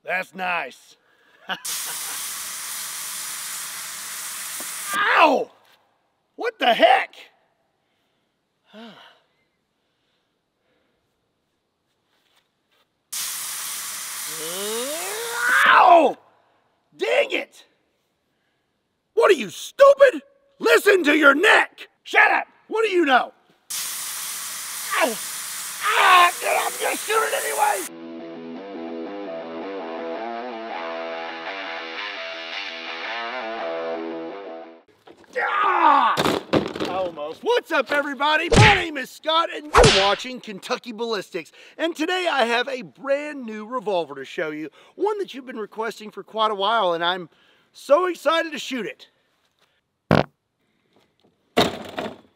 That's nice. Ow! What the heck? Ow! Dang it! What are you, stupid? Listen to your neck! Shut up! What do you know? Ow! Ah! I'm gonna shoot it anyway! Ah! Almost. What's up, everybody? My name is Scott, and you're watching Kentucky Ballistics. And today I have a brand new revolver to show you, one that you've been requesting for quite a while, and I'm so excited to shoot it.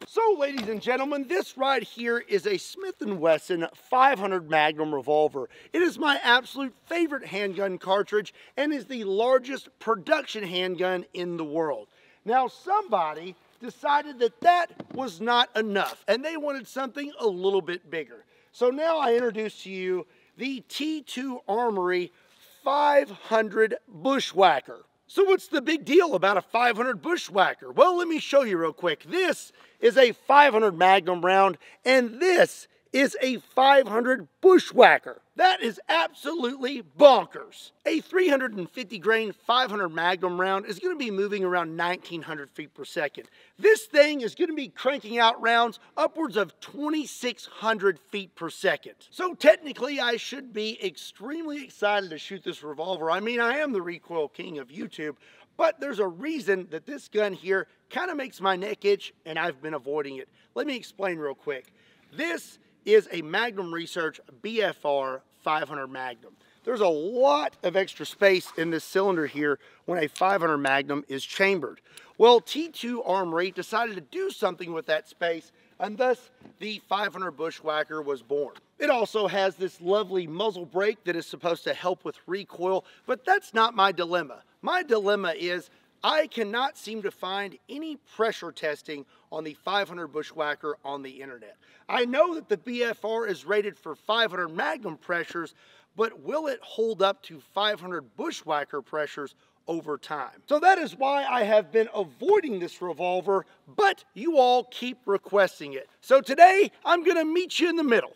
So, ladies and gentlemen, this right here is a Smith & Wesson 500 Magnum revolver. It is my absolute favorite handgun cartridge and is the largest production handgun in the world. Now, somebody decided that that was not enough, and they wanted something a little bit bigger. So now I introduce to you the T2 Armory 500 Bushwhacker. So what's the big deal about a 500 Bushwhacker? Well, let me show you real quick. This is a 500 Magnum round, and this is a 500 Bushwhacker. That is absolutely bonkers. A 350 grain 500 Magnum round is going to be moving around 1900 feet per second. This thing is going to be cranking out rounds upwards of 2600 feet per second. So technically I should be extremely excited to shoot this revolver. I mean, I am the recoil king of YouTube, but there's a reason that this gun here kind of makes my neck itch, and I've been avoiding it. Let me explain real quick. This is a Magnum Research BFR 500 Magnum. There's a lot of extra space in this cylinder here when a 500 Magnum is chambered. Well, T2 Armory decided to do something with that space, and thus the 500 Bushwhacker was born. It also has this lovely muzzle brake that is supposed to help with recoil, but that's not my dilemma. My dilemma is I cannot seem to find any pressure testing on the 500 Bushwhacker on the internet. I know that the BFR is rated for 500 Magnum pressures, but will it hold up to 500 Bushwhacker pressures over time? So that is why I have been avoiding this revolver, but you all keep requesting it. So today, I'm gonna meet you in the middle.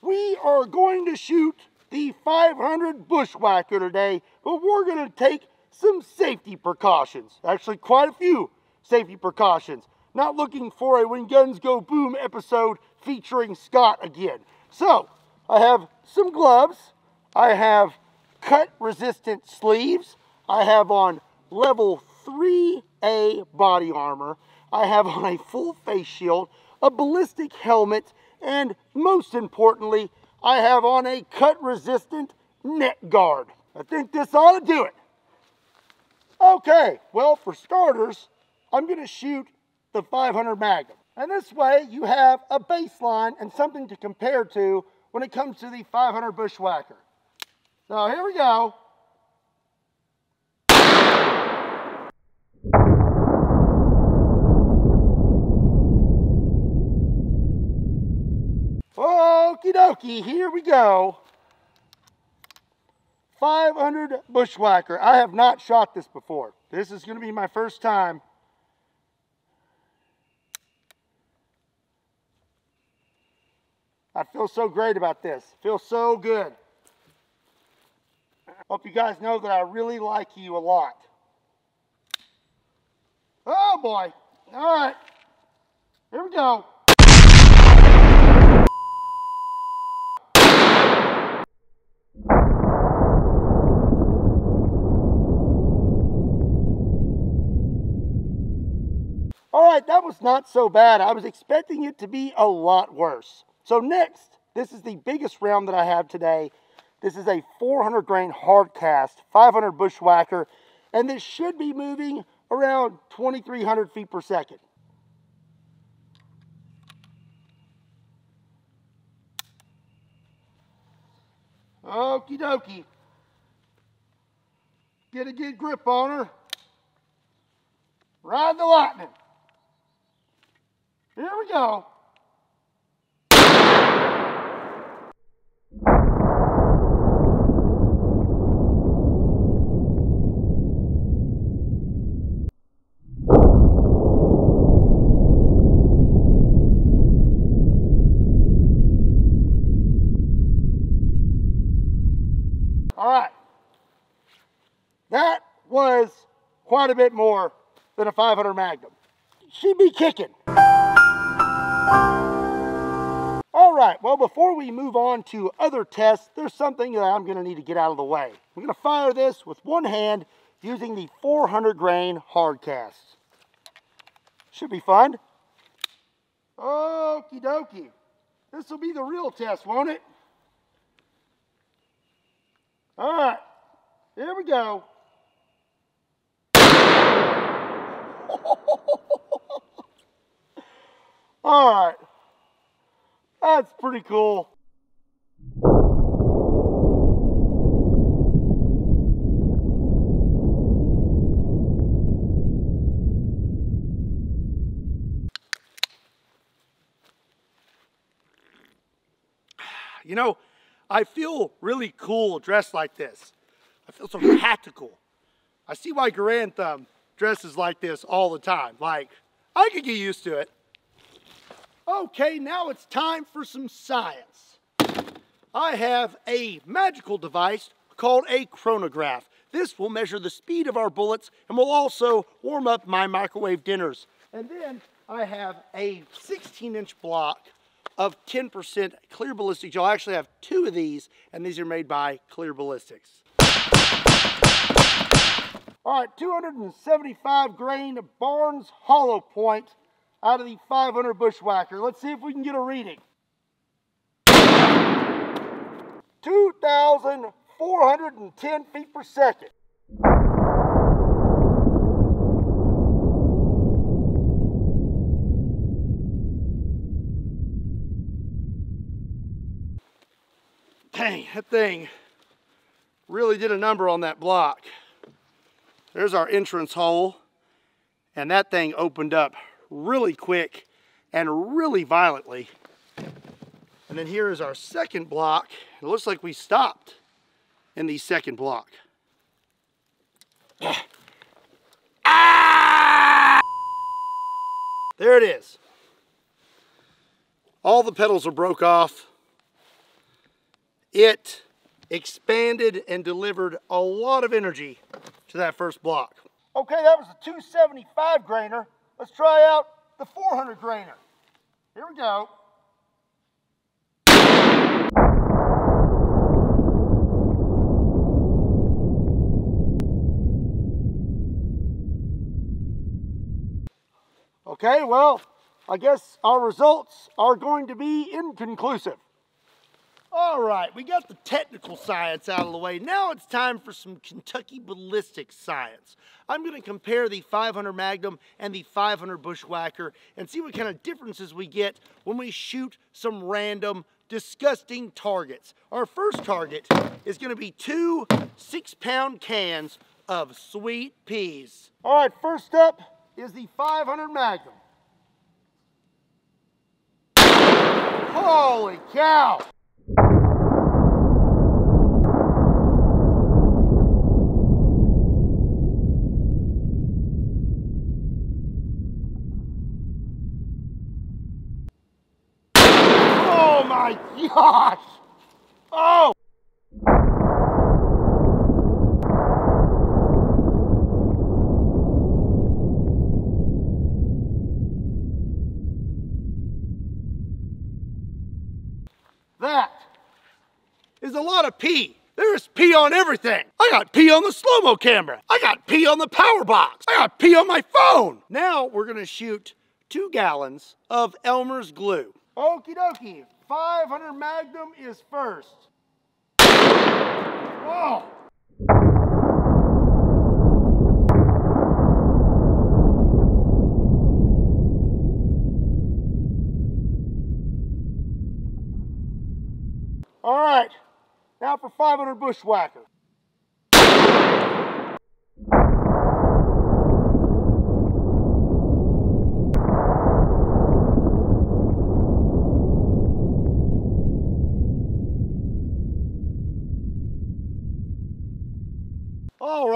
We are going to shoot the 500 Bushwhacker today, but we're gonna take some safety precautions. Actually, quite a few safety precautions. Not looking for a When Guns Go Boom episode featuring Scott again. So, I have some gloves. I have cut-resistant sleeves. I have on level 3A body armor. I have on a full face shield, a ballistic helmet, and most importantly, I have on a cut-resistant neck guard. I think this ought to do it. Okay, well, for starters, I'm going to shoot the 500 Magnum. And this way, you have a baseline and something to compare to when it comes to the 500 Bushwhacker. So here we go. Okie dokie, here we go. 500 Bushwhacker. I have not shot this before. This is going to be my first time. I feel so great about this. Feels so good. Hope you guys know that I really like you a lot. Oh boy. All right. Here we go. All right, that was not so bad. I was expecting it to be a lot worse. So next, this is the biggest round that I have today. This is a 400 grain hard cast, 500 Bushwhacker, and this should be moving around 2,300 feet per second. Okie dokie. Get a good grip on her. Ride the lightning. Here we go. All right. That was quite a bit more than a 500 Magnum. She'd be kicking. All right, well, before we move on to other tests, there's something that I'm gonna need to get out of the way. I'm gonna fire this with one hand using the 400 grain hard cast. Should be fun. Okie dokie. This will be the real test, won't it? All right, here we go. All right, that's pretty cool. You know, I feel really cool dressed like this. I feel so tactical. I see why Grand Thumb dresses like this all the time. Like, I could get used to it. Okay, now it's time for some science. I have a magical device called a chronograph. This will measure the speed of our bullets and will also warm up my microwave dinners. And then I have a 16-inch block of 10% clear ballistics. You'll actually have 2 of these, and these are made by Clear Ballistics. All right, 275 grain Barnes hollow point out of the 500 Bushwhacker. Let's see if we can get a reading. 2,410 feet per second. Dang, that thing really did a number on that block. There's our entrance hole, and that thing opened up really quick and really violently. And then here is our second block. It looks like we stopped in the second block. Ah! There it is. All the petals are broke off. It expanded and delivered a lot of energy to that first block. Okay, that was the 275 grainer. Let's try out the 400 grainer. Here we go. Okay, well, I guess our results are going to be inconclusive. All right, we got the technical science out of the way. Now it's time for some Kentucky Ballistics science. I'm going to compare the 500 Magnum and the 500 Bushwhacker and see what kind of differences we get when we shoot some random, disgusting targets. Our first target is going to be 2 6-pound cans of sweet peas. All right, first up is the 500 Magnum. Holy cow! Oh my gosh! Oh! That is a lot of pee. There's pee on everything. I got pee on the slow-mo camera. I got pee on the power box. I got pee on my phone. Now we're gonna shoot 2 gallons of Elmer's glue. Okie dokie, 500 Magnum is first. Whoa. All right, now for 500 Bushwhacker.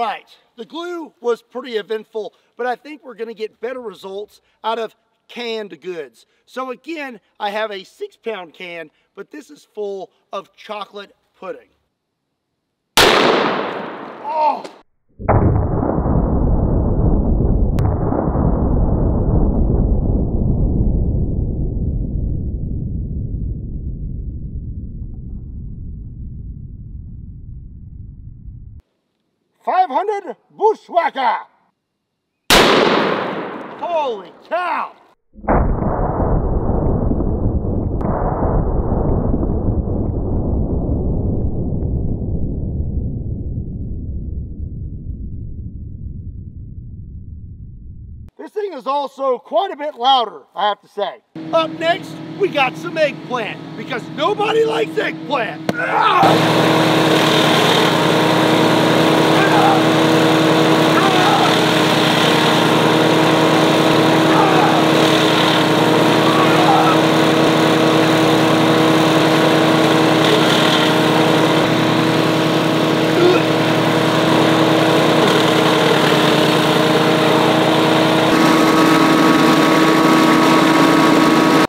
right, the glue was pretty eventful, but I think we're gonna get better results out of canned goods. So again, I have a 6-pound can, but this is full of chocolate pudding. Oh! $500 Bushwhacker! Holy cow! This thing is also quite a bit louder, I have to say. Up next, we got some eggplant, because nobody likes eggplant.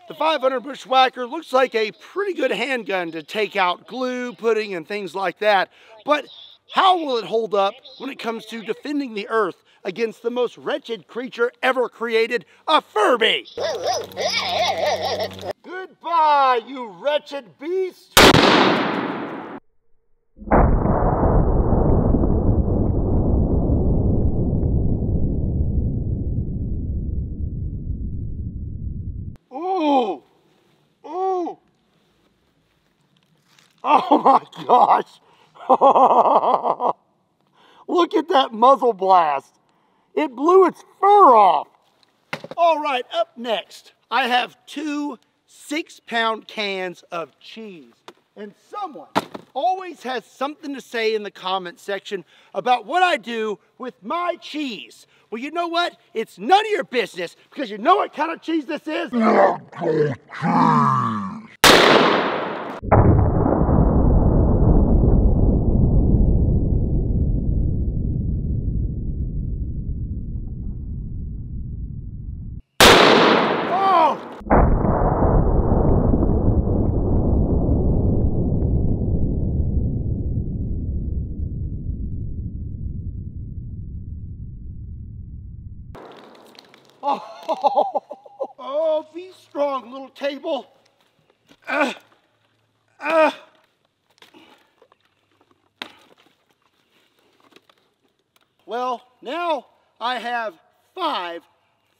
The 500 Bushwhacker looks like a pretty good handgun to take out glue, pudding, and things like that. But how will it hold up when it comes to defending the earth against the most wretched creature ever created, a Furby? Goodbye, you wretched beast! Ooh! Ooh! Oh my gosh! Look at that muzzle blast. It blew its fur off. All right, up next, I have 2 6-pound cans of cheese. And someone always has something to say in the comment section about what I do with my cheese. Well, you know what? It's none of your business, because you know what kind of cheese this is? Oh, be strong, little table. Well, now I have 5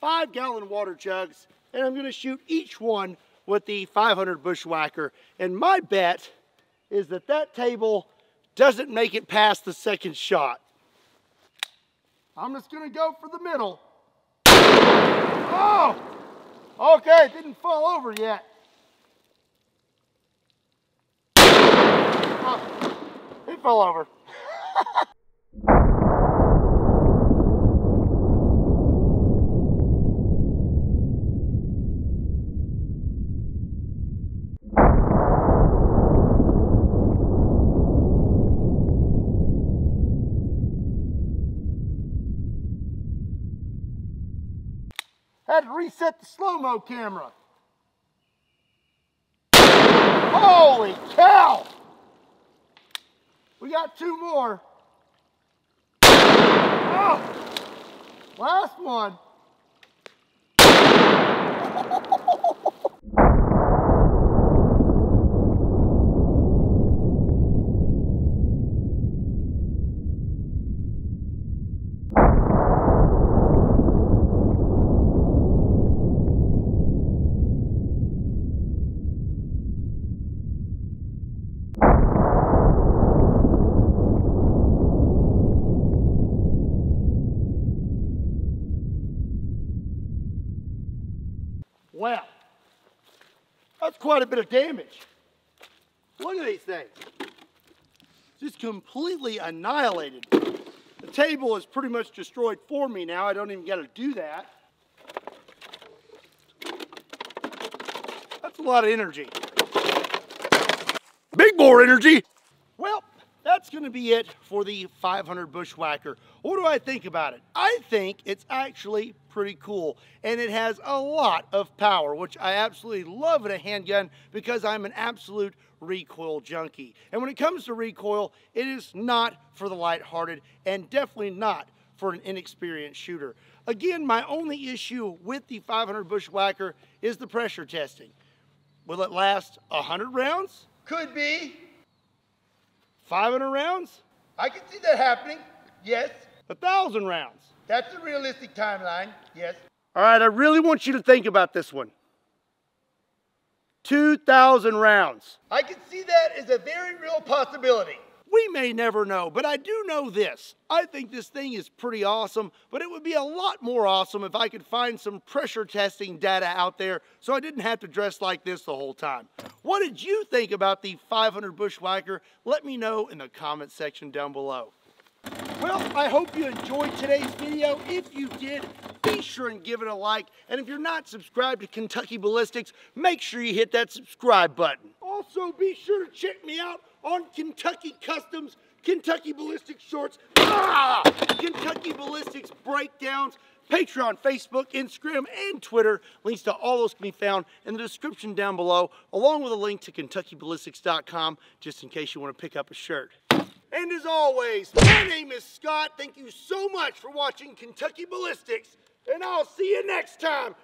5-gallon water jugs, and I'm gonna shoot each one with the 500 Bushwhacker. And my bet is that that table doesn't make it past the second shot. I'm just gonna go for the middle. Oh! Okay, it didn't fall over yet. Oh, it fell over. Had to reset the slow-mo camera. Holy cow! We got 2 more. Oh, last one. Well, that's quite a bit of damage. Look at these things. Just completely annihilated. The table is pretty much destroyed for me now. I don't even got to do that. That's a lot of energy. Big bore energy. Well, that's going to be it for the 500 Bushwhacker. What do I think about it? I think it's actually pretty cool, and it has a lot of power, which I absolutely love in a handgun because I'm an absolute recoil junkie. And when it comes to recoil, it is not for the lighthearted and definitely not for an inexperienced shooter. Again, my only issue with the 500 Bushwhacker is the pressure testing. Will it last 100 rounds? Could be. 500 rounds? I can see that happening, yes. 1,000 rounds? That's a realistic timeline, yes. All right, I really want you to think about this one. 2,000 rounds. I can see that as a very real possibility. We may never know, but I do know this. I think this thing is pretty awesome, but it would be a lot more awesome if I could find some pressure testing data out there so I didn't have to dress like this the whole time. What did you think about the 500 Bushwhacker? Let me know in the comment section down below. Well, I hope you enjoyed today's video. If you did, be sure and give it a like. And if you're not subscribed to Kentucky Ballistics, make sure you hit that subscribe button. Also, be sure to check me out on Kentucky Customs, Kentucky Ballistics shorts, Kentucky Ballistics breakdowns, Patreon, Facebook, Instagram, and Twitter. Links to all those can be found in the description down below, along with a link to KentuckyBallistics.com, just in case you want to pick up a shirt. And as always, my name is Scott. Thank you so much for watching Kentucky Ballistics, and I'll see you next time.